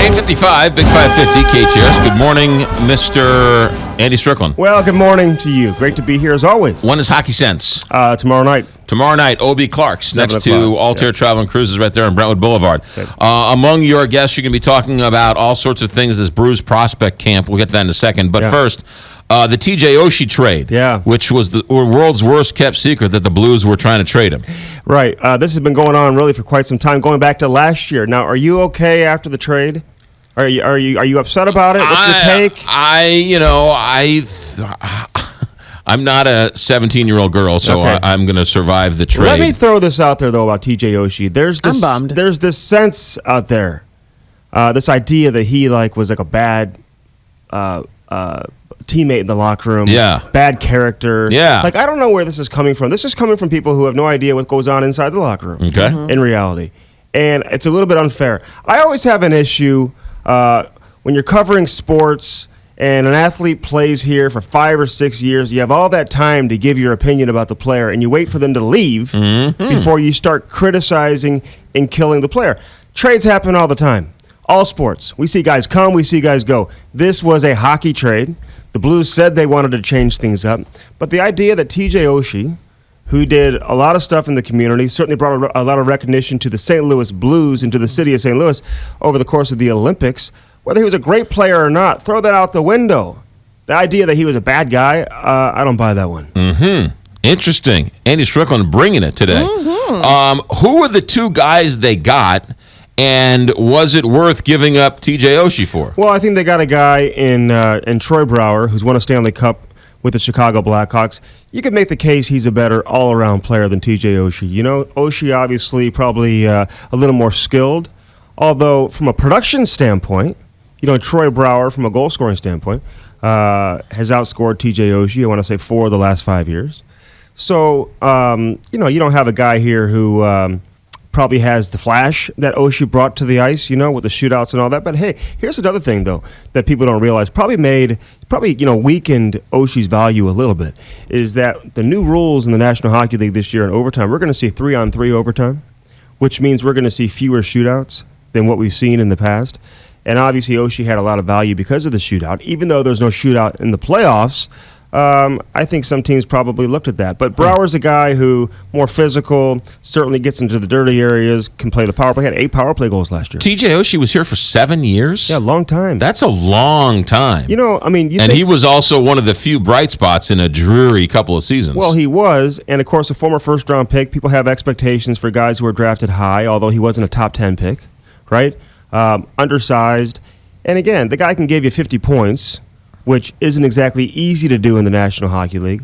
8:55, Big 550, KTRS. Good morning, Mr. Andy Strickland. Well, good morning to you. Great to be here as always. When is Hockey Sense? Tomorrow night. Tomorrow night, O.B. Clark's next to Altair Travel and Cruises right there on Brentwood Boulevard. Okay. Among your guests, you're going to be talking about all sorts of things, this Brewers prospect camp. We'll get to that in a second. But first, the T.J. Oshie trade, which was the world's worst kept secret that the Blues were trying to trade him. Right. This has been going on really for quite some time, going back to last year. Now, are you okay after the trade? Are you upset about it? What's your take? I'm not a 17-year-old girl, so I'm going to survive the trade. Let me throw this out there, though, about T.J. Oshie. I'm bummed. There's this sense out there, this idea that he was a bad teammate in the locker room. Yeah. Bad character. Yeah. I don't know where this is coming from. This is coming from people who have no idea what goes on inside the locker room. Okay. In reality. And it's a little bit unfair. I always have an issue when you're covering sports and an athlete plays here for 5 or 6 years, you have all that time to give your opinion about the player, and you wait for them to leave before you start criticizing and killing the player. Trades happen all the time. All sports. We see guys come, we see guys go. This was a hockey trade. The Blues said they wanted to change things up. But the idea that T.J. Oshie, who did a lot of stuff in the community, certainly brought a lot of recognition to the St. Louis Blues and to the city of St. Louis over the course of the Olympics, whether he was a great player or not, throw that out the window. The idea that he was a bad guy, I don't buy that one. Interesting. Andy Strickland bringing it today. Who were the two guys they got, and was it worth giving up T.J. Oshie for? Well, I think they got a guy in Troy Brouwer who's won a Stanley Cup with the Chicago Blackhawks. You could make the case he's a better all-around player than T.J. Oshie. You know, Oshie obviously probably a little more skilled, although from a production standpoint, Troy Brouwer, from a goal-scoring standpoint, has outscored T.J. Oshie, I want to say 4 of the last 5 years. So, you don't have a guy here who probably has the flash that Oshie brought to the ice, with the shootouts and all that. But, hey, here's another thing, though, that people don't realize. Probably weakened Oshie's value a little bit, is that the new rules in the National Hockey League this year in overtime, we're going to see 3-on-3 overtime, which means we're going to see fewer shootouts than what we've seen in the past. And obviously, Oshie had a lot of value because of the shootout. Even though there's no shootout in the playoffs, I think some teams probably looked at that. But Brouwer's a guy who, more physical, certainly gets into the dirty areas, can play the power play. Had 8 power play goals last year. T.J. Oshie was here for 7 years? Yeah, long time. That's a long time. And he was also one of the few bright spots in a dreary couple of seasons. Well, he was, and of course, a former first-round pick. People have expectations for guys who are drafted high, although he wasn't a top 10 pick, right? Undersized. And again, the guy can give you 50 points, which isn't exactly easy to do in the National Hockey League.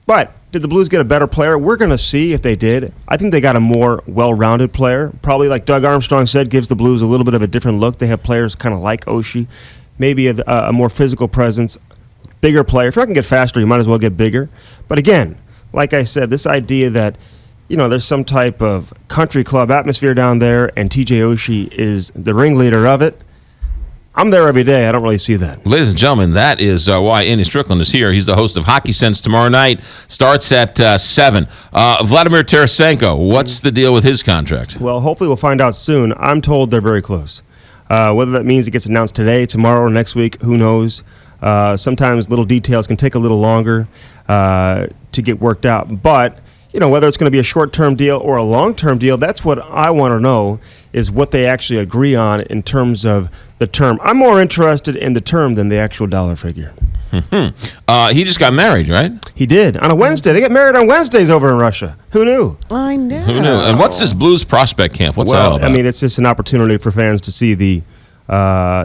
But did the Blues get a better player? We're going to see if they did. I think they got a more well-rounded player. Probably, like Doug Armstrong said, gives the Blues a little bit of a different look. They have players kind of like Oshie, maybe a more physical presence, bigger player. If you're not going to get faster, you might as well get bigger. But again, like I said, this idea that there's some type of country club atmosphere down there, and T.J. Oshie is the ringleader of it. I'm there every day. I don't really see that. Ladies and gentlemen, that is why Andy Strickland is here. He's the host of Hockey Sense tomorrow night. Starts at 7. Vladimir Tarasenko, what's the deal with his contract? Well, hopefully we'll find out soon. I'm told they're very close. Whether that means it gets announced today, tomorrow, or next week, who knows? Sometimes little details can take a little longer to get worked out. But whether it's going to be a short-term deal or a long-term deal, that's what I want to know, is what they actually agree on in terms of the term. I'm more interested in the term than the actual dollar figure. He just got married, right? He did, on a Wednesday. They get married on Wednesdays over in Russia. Who knew? I know. Who knew? And what's this Blues prospect camp? What's that all about? It's just an opportunity for fans to see the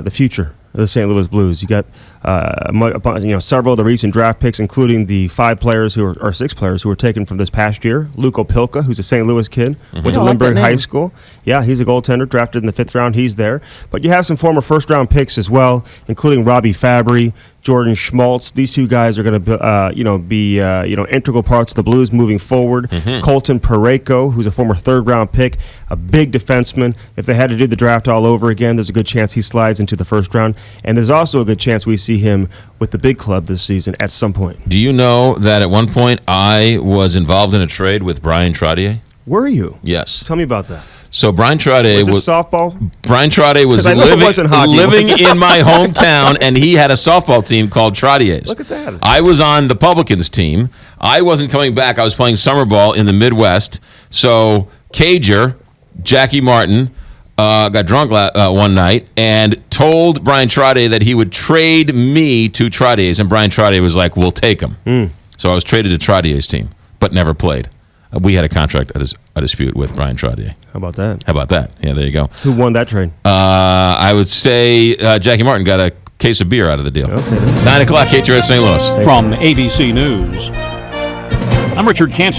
future of the St. Louis Blues. You got several of the recent draft picks, including the 6 players who were taken from this past year. Luke Opilka, who's a St. Louis kid, went to Lindbergh High School. Yeah, he's a goaltender, drafted in the 5th round. He's there. But you have some former first-round picks as well, including Robbie Fabry, Jordan Schmaltz. These 2 guys are going to be integral parts of the Blues moving forward. Colton Parayko, who's a former 3rd-round pick, a big defenseman. If they had to do the draft all over again, there's a good chance he slides into the 1st round. And there's also a good chance we see him with the big club this season at some point. Do you know that at one point I was involved in a trade with Bryan Trottier? Were you? Yes. Tell me about that. So Bryan Trade was softball. Bryan Trade was living in my hometown, and he had a softball team called Trottiers. Look at that. I was on the Publicans team. I wasn't coming back. I was playing summer ball in the Midwest. So Cager, Jackie Martin, got drunk one night and told Bryan Trade that he would trade me to Trottiers, and Bryan Trade was like, "We'll take him." So I was traded to Trottiers' team, but never played. We had a contract a dispute with Bryan Trade. How about that? How about that? Yeah, there you go. Who won that trade? I would say Jackie Martin got a case of beer out of the deal. Okay. 9 o'clock, KTRS St. Louis. From ABC News, I'm Richard Cancer.